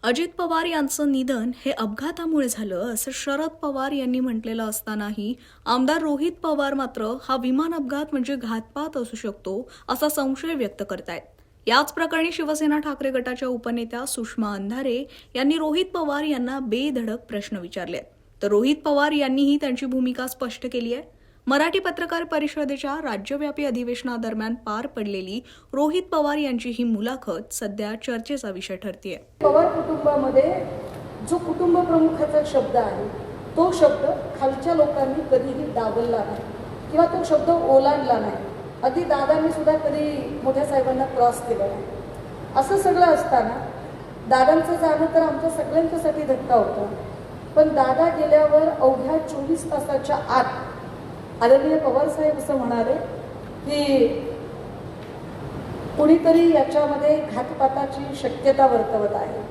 अजित पवार यांचं निधन हे अपघातामुळे झालं असं शरद पवार यांनी म्हटलेलं असतानाही आमदार रोहित पवार मात्र हा विमान अपघात म्हणजे घातपात असू शकतो असा संशय व्यक्त करतायत. याच प्रकरणी शिवसेना ठाकरे गटाच्या उपनेत्या सुषमा अंधारे यांनी रोहित पवार यांना बेधडक प्रश्न विचारले. तर रोहित पवार यांनीही त्यांची भूमिका स्पष्ट केली आहे. मराठी पत्रकार परिषदेच्या राज्यव्यापी अधिवेशनादरम्यान पार पडलेली रोहित पवार यांची ही मुलाखत सध्या चर्चेचा विषय ठरतेय. पवार कुटुंबामध्ये जो कुटुंब प्रमुखाचा शब्द आहे तो शब्द खालच्या लोकांनी कधीही दाबलला नाही किंवा तो शब्द ओलांडला नाही. अगदी दादांनी सुद्धा कधी मोठ्या साहेबांना क्रॉस केलं नाही. असं सगळं असताना दादांचं जाणं तर आमच्या सगळ्यांच्यासाठी धक्का होता. पण दादा गेल्यावर अवघ्या 24 तासाच्या आत आदरणीय पवार साहेब असं म्हणाले की कुणीतरी याच्यामध्ये घातपाताची शक्यता वर्तवत आहे.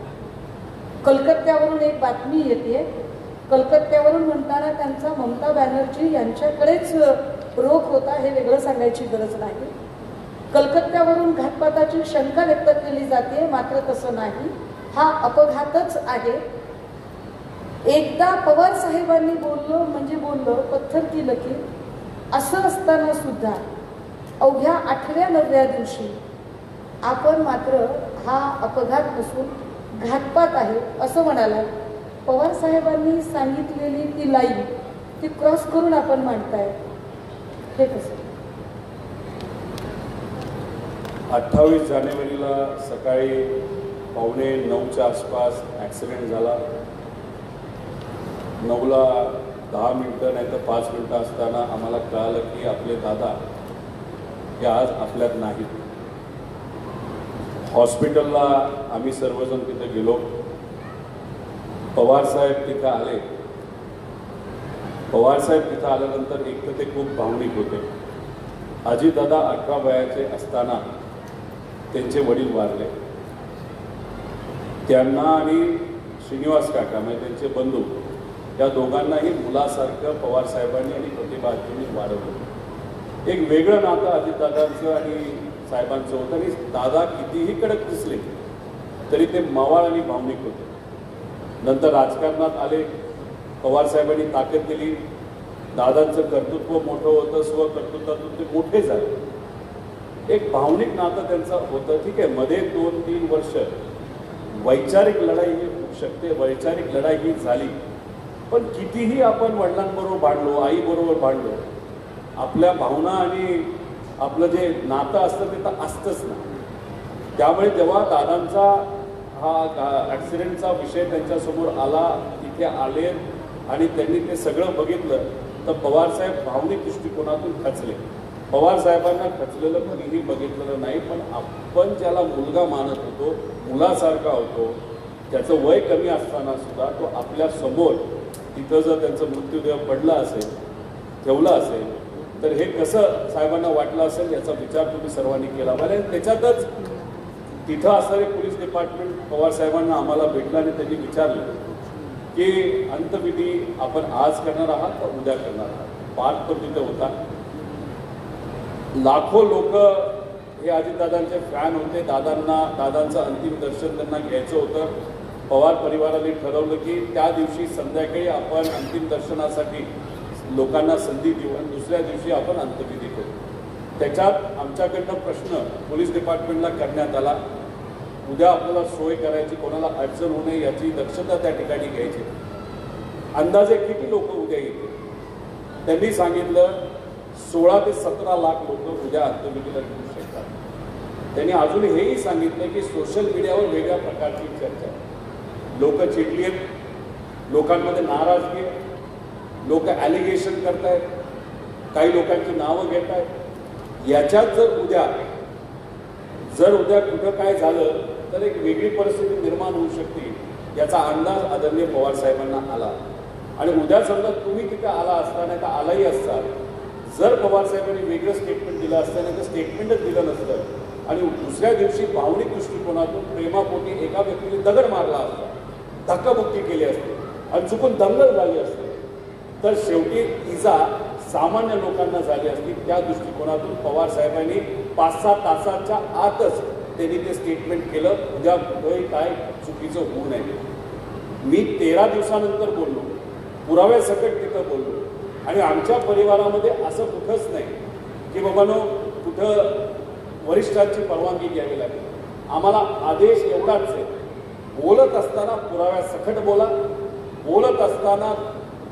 कलकत्त्यावरून एक बातमी येते. कलकत्त्यावरून म्हणताना त्यांचा ममता बॅनर्जी यांच्याकडेच रोख होता हे वेगळं सांगायची गरज नाही. कलकत्त्यावरून घातपाताची शंका व्यक्त केली जाते, मात्र तसं नाही. हा अपघातच आहे. एकदा पवार साहेबांनी बोललो म्हणजे बोललो पत्थर की लकीर. असं असताना सुद्धा अवघ्या 8व्या-9व्या दिवशी आपण मात्र हा अपघात नसून घातपात आहे असं म्हणाला. पवार साहेबांनी सांगितलेली ती लाईन ती क्रॉस करून आपण मांडताय हे कसं? 28 जानेवारीला सकाळी 8:45च्या आसपास ॲक्सिडेंट झाला. 9ला 10 मिनिटं नाही तर 5 मिनिटं असताना आम्हाला कळालं की आपले दादा हे आज आपल्यात नाहीत. हॉस्पिटलला आम्ही सर्वजण तिथे गेलो. पवारसाहेब तिथं आले. पवारसाहेब तिथं आल्यानंतर एक तर ते खूप भावनिक होते. अजितदादा 18 वयाचे असताना त्यांचे वडील वारले. त्यांना आणि श्रीनिवास काका म्हणजे त्यांचे बंधू या दोघांनाही मुलासारखं पवारसाहेबांनी आणि प्रतिभाजींनी वाढवलं. एक वेगळं नातं अजितदादांचं आणि साहेबांचं होतं. आणि दादा कितीही कडक दिसले तरी ते मवाळ आणि भावनिक होते. नंतर राजकारणात आले. पवारसाहेबांनी ताकद दिली. दादांचं कर्तृत्व मोठं होतं. स्वकर्तृत्वातून ते मोठे झाले. एक भावनिक नातं त्यांचं होतं. ठीक आहे, मध्ये 2-3 वर्ष वैचारिक लढाई ही होऊ शकते. वैचारिक लढाई ही झाली. पण कितीही आपण वडिलांबरोबर भांडलो, आईबरोबर भांडलो, आपल्या भावना आणि आपलं जे नातं असतं ते तर असतंच ना. त्यामुळे जेव्हा दादांचा हा ॲक्सिडेंटचा विषय त्यांच्यासमोर आला, तिथे आले आणि त्यांनी ते सगळं बघितलं तर पवारसाहेब भावनिक दृष्टिकोनातून खचले. पवारसाहेबांना खचलेलं कधीही बघितलेलं नाही. पण आपण ज्याला मुलगा मानत होतो, मुलासारखा होतो, त्याचं वय कमी असताना सुद्धा तो आपल्या समोर तिथं जर त्यांचं मृत्यूदेह पडला असेल, ठेवला असेल, तर हे कसं साहेबांना वाटलं असेल याचा विचार तुम्ही सर्वांनी केला पाहिजे. त्याच्यातच तिथं असणारे पोलीस डिपार्टमेंट पवारसाहेबांना आम्हाला भेटलं आणि त्यांनी विचारलं की अंत्यविधी आपण आज करणार आहात का उद्या करणार आहात. पार्थ पण तिथे होता. लाखो लोक हे अजितदादांचे फॅन होते. दादांचं अंतिम दर्शन त्यांना घ्यायचं होतं. पवार परिवाराने ठरवलं की त्या दिवशी संध्याकाळी आपण अंतिम दर्शनासाठी लोकांना संधी देऊ आणि दुसऱ्या दिवशी आपण अंत्यविधी करू. त्याच्यात आमच्याकडनं प्रश्न पोलीस डिपार्टमेंटला करण्यात आला. उद्या आपल्याला सोय करायची, कोणाला अडचण होऊ नये याची दक्षता त्या ठिकाणी घ्यायची. अंदाजे किती लोक उद्या येतील त्यांनी सांगितलं 16 ते 17 लाख लोक उद्या अंत्यविधीला येऊ शकतात. त्यांनी अजून हेही सांगितलं की सोशल मीडियावर वेगळ्या प्रकारची चर्चा आहे. लोक चिडली आहेत, लोकांमध्ये नाराजगी आहे, लोक ॲलिगेशन करत आहेत, काही लोकांची नावं घेत आहेत. याच्यात जर उद्या कुठं काय झालं तर एक वेगळी परिस्थिती निर्माण होऊ शकते याचा अंदाज आदरणीय पवारसाहेबांना आला. आणि उद्या समजा तुम्ही तिथे आला असता नाही तर आलाही असता, जर पवारसाहेबांनी वेगळं स्टेटमेंट दिलं असतं नाही तर स्टेटमेंटच दिलं नसतं आणि दुसऱ्या दिवशी भावनिक दृष्टिकोनातून प्रेमापोटी एका व्यक्तीने दगड मारला असता, धक्काबुक्की केली असते आणि चुकून दंगल झाली असते, तर शेवटी इजा सामान्य लोकांना झाली असती. त्या दृष्टिकोनातून पवार साहेबांनी 5-6 तासाच्या आतच त्यांनी ते स्टेटमेंट केलं. उद्या कुठंही काय चुकीचं होऊ नये. मी 13 दिवसानंतर बोललो, पुराव्यासकट तिथं बोललो. आणि आमच्या परिवारामध्ये असं कुठंच नाही की बाबांनो कुठं वरिष्ठांची परवानगी घ्यावी लागेल. आम्हाला आदेश एवढाच आहे, बोलत असताना पुराव्यासकट बोला, बोलत असताना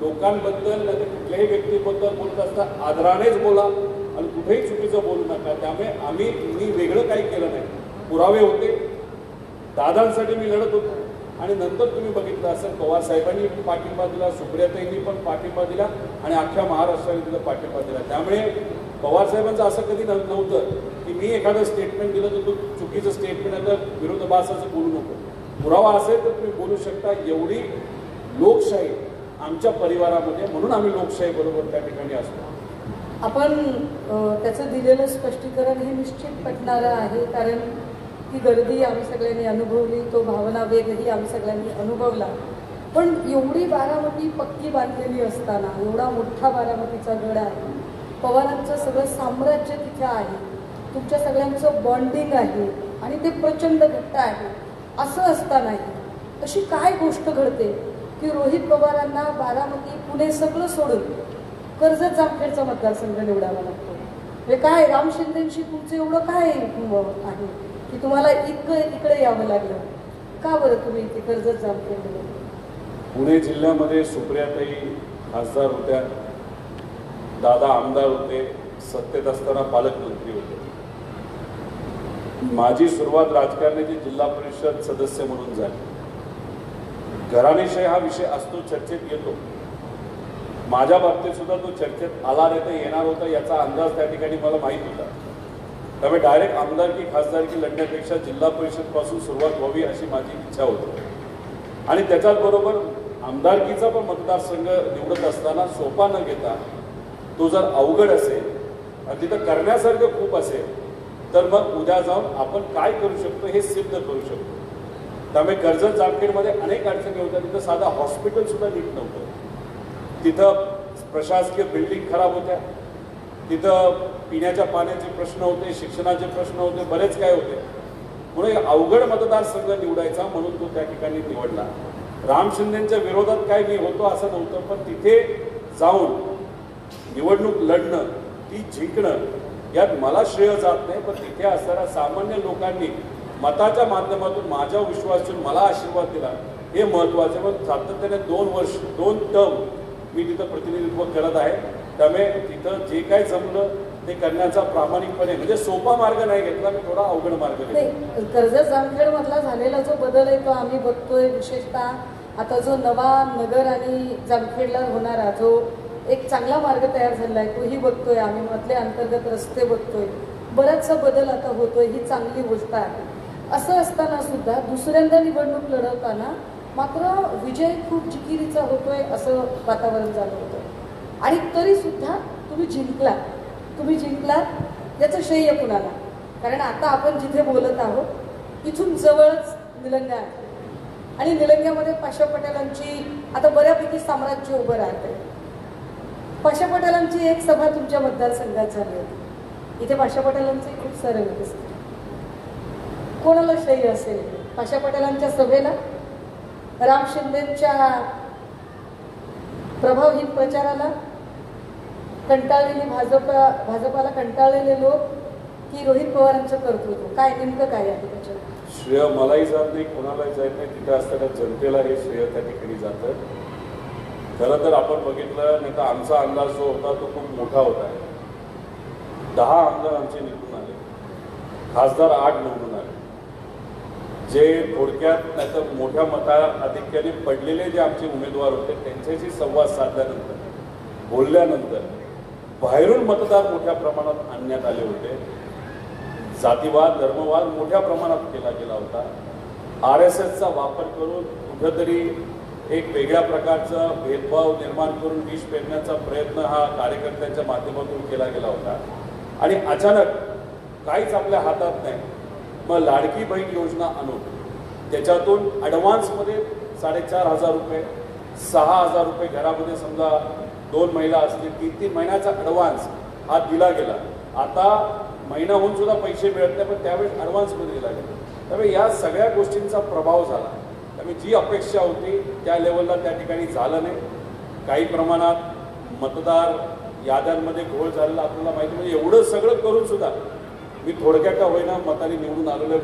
लोकांबद्दल नाही कुठल्याही व्यक्तीबद्दल बोलत असताना आदरानेच बोला आणि कुठेही चुकीचं बोलू नका. त्यामुळे मी वेगळं काही केलं नाही. पुरावे होते, दादांसाठी मी लढत होतो. आणि नंतर तुम्ही बघितलं असेल पवार साहेबांनी पाठिंबा दिला, सुप्रियाताईंनी पण पाठिंबा दिला आणि अख्ख्या महाराष्ट्राने तिला पाठिंबा दिला. त्यामुळे पवार साहेबांचं असं कधी नव्हतं की मी एखादं स्टेटमेंट दिलं तर तू चुकीचं स्टेटमेंट आहे तर विरोधाभासाचं बोलू नको. पुरावा असेल तर तुम्ही बोलू शकता. एवढी लोकशाही आमच्या परिवारामध्ये, म्हणून आम्ही लोकशाही बरोबर त्या ठिकाणी असतो. आपण त्याचं दिलेलं स्पष्टीकरण हे निश्चित पटणारं आहे, कारण ती गर्दी आम्ही सगळ्यांनी अनुभवली, तो भावना वेगही आम्ही सगळ्यांनी अनुभवला. पण एवढी बारामती पक्की बांधलेली असताना, एवढा मोठा बारामतीचा गड आहे, पवारांचं सगळं साम्राज्य तिथे आहे, तुमच्या सगळ्यांचं बॉन्डिंग आहे आणि ते प्रचंड घट्ट आहे. असं असतानाही अशी काय गोष्ट घडते की रोहित पवारांना बारामती, पुणे सगळं सोडून कर्जत जामखेडचा मतदारसंघ निवडावा लागतो? हे काय राम शिंदेंशी तुमचं एवढं काय आहे की तुम्हाला इकडे यावं लागलं? का बरं तुम्ही इथे कर्जत जामखेड? पुणे जिल्ह्यामध्ये सुप्रियाताई खासदार होत्या, दादा आमदार होते, सत्तेत असताना पालकमंत्री होते. माझी सुरुवात राजकारणाची जिल्हा परिषद सदस्य म्हणून झाली. घराणेशाही हा विषय असतो, चर्चेत येतो. माझ्या बाबतीत सुद्धा तो चर्चेत आला नाही तर येणार होता याचा अंदाज त्या ठिकाणी मला माहीत होता. त्यामुळे डायरेक्ट आमदारकी खासदारकी लढण्यापेक्षा जिल्हा परिषदपासून सुरुवात व्हावी अशी माझी इच्छा होती. आणि त्याच्याचबरोबर आमदारकीचा पण मतदारसंघ निवडत असताना सोपा न घेता तो जर अवघड असेल आणि तिथं करण्यासारखं खूप असेल तर मग उद्या जाऊन आपण काय करू शकतो हे सिद्ध करू शकतो. त्यामुळे कर्जत जामखेडमध्ये अनेक अडचणी होत्या. तिथं साधा हॉस्पिटल सुद्धा नीट नव्हतं, तिथं प्रशासकीय बिल्डिंग खराब होत्या, तिथं पिण्याच्या पाण्याचे प्रश्न होते, शिक्षणाचे प्रश्न होते, बरेच काय होते. म्हणून अवघड मतदारसंघ निवडायचा म्हणून तो त्या ठिकाणी निवडला. राम शिंदेच्या विरोधात काय मी होतो असं नव्हतं, पण तिथे जाऊन निवडणूक लढणं, ती जिंकणं यात मला श्रेय जात नाही. पण तिथे असणाऱ्या सामान्य लोकांनी मताच्या माध्यमातून माझा विश्वास ठेवून मला आशीर्वाद दिला हे महत्त्वाचे. पण सातत्याने 2 टर्म मी तिथं प्रतिनिधित्व करत आहे. त्यामुळे तिथं जे काय जमलं ते करण्याचा प्रामाणिकपणे, म्हणजे सोपा मार्ग नाही घेतला, मी थोडा अवघड मार्ग घेतला. कर्जत जामखेडमधला झालेला जो बदल आहे तो आम्ही बघतोय. विशेषतः आता जो नवा नगर आणि जामखेडला होणारा जो एक चांगला मार्ग तयार झाला आहे तोही बघतोय आम्ही. मधले अंतर्गत रस्ते बघतोय, बराचसा बदल आता होतोय, ही चांगली गोष्ट आहे. असं असताना सुद्धा दुसऱ्यांदा निवडणूक लढवताना मात्र विजय खूप जिकिरीचा होतोय असं वातावरण झालं होतं. आणि तरी सुद्धा तुम्ही जिंकलात याचं श्रेय कुणाला? कारण आता आपण जिथे बोलत आहोत इथून जवळच निलंगा आहे आणि निलंग्यामध्ये पाशा पटेलांची आता बऱ्यापैकी साम्राज्य उभं राहतंय. पाशा पटेलांची एक सभा तुमच्या मतदारसंघात झाली होती. इथे पाशा पटेलांचे खूप सारे लोक असतील. कोणाला श्रेय असेल पाशा पटेलांच्या सभेला, राम शिंदेच्या प्रभावहीन प्रचाराला, कंटाळलेली भाजपाला कंटाळलेले लोक, की रोहित पवारांचं कर्तृत्व? काय नेमकं काय आहे त्याच्यात? श्रेय मलाही जात नाही, कोणालाही जात नाही. तिथं असताना जनतेला हे श्रेय त्या ठिकाणी जातं. खरं तर आपण बघितलं नाही तर आमचा अंदाज जो होता तो खूप मोठा होता. 10 आमदार आमचे निवडून आले, खासदार 8 निवडून आले. जे थोडक्यात नाही तर मोठ्या मताधिक्याने पडलेले जे आमचे उमेदवार होते त्यांच्याशी संवाद साधल्यानंतर, बोलल्यानंतर बाहेरून मतदार मोठ्या प्रमाणात आणण्यात आले होते. जातीवाद, धर्मवाद मोठ्या प्रमाणात केला गेला होता. RSSचा वापर करून कुठंतरी एक वेगळ्या प्रकारचा भेदभाव निर्माण करून विष पेरण्याचा प्रयत्न हा कार्यकर्त्यांच्या माध्यमातून केला गेला होता. आणि अचानक काहीच आपल्या हातात नाही, मग लाडकी बहीण योजना आणून त्याच्यातून ॲडव्हान्समध्ये 4,500 रुपये, 6,000 रुपये घरामध्ये समजा 2 महिला असतील 3-3 महिन्याचा ॲडव्हान्स हा दिला गेला. आता महिना होऊन सुद्धा पैसे मिळत नाही, पण त्यावेळेस ॲडव्हान्समध्ये दिला गेला. त्यामुळे या सगळ्या गोष्टींचा प्रभाव झाला. त्यामुळे जी अपेक्षा होती त्या लेवलला त्या ठिकाणी झालं नाही. काही प्रमाणात मतदार याद्यांमध्ये घोळ झालेला आपल्याला माहिती. म्हणजे एवढं सगळं करून सुद्धा मी थोडक्यात का होईना मताने निवडून आलेलो आहे.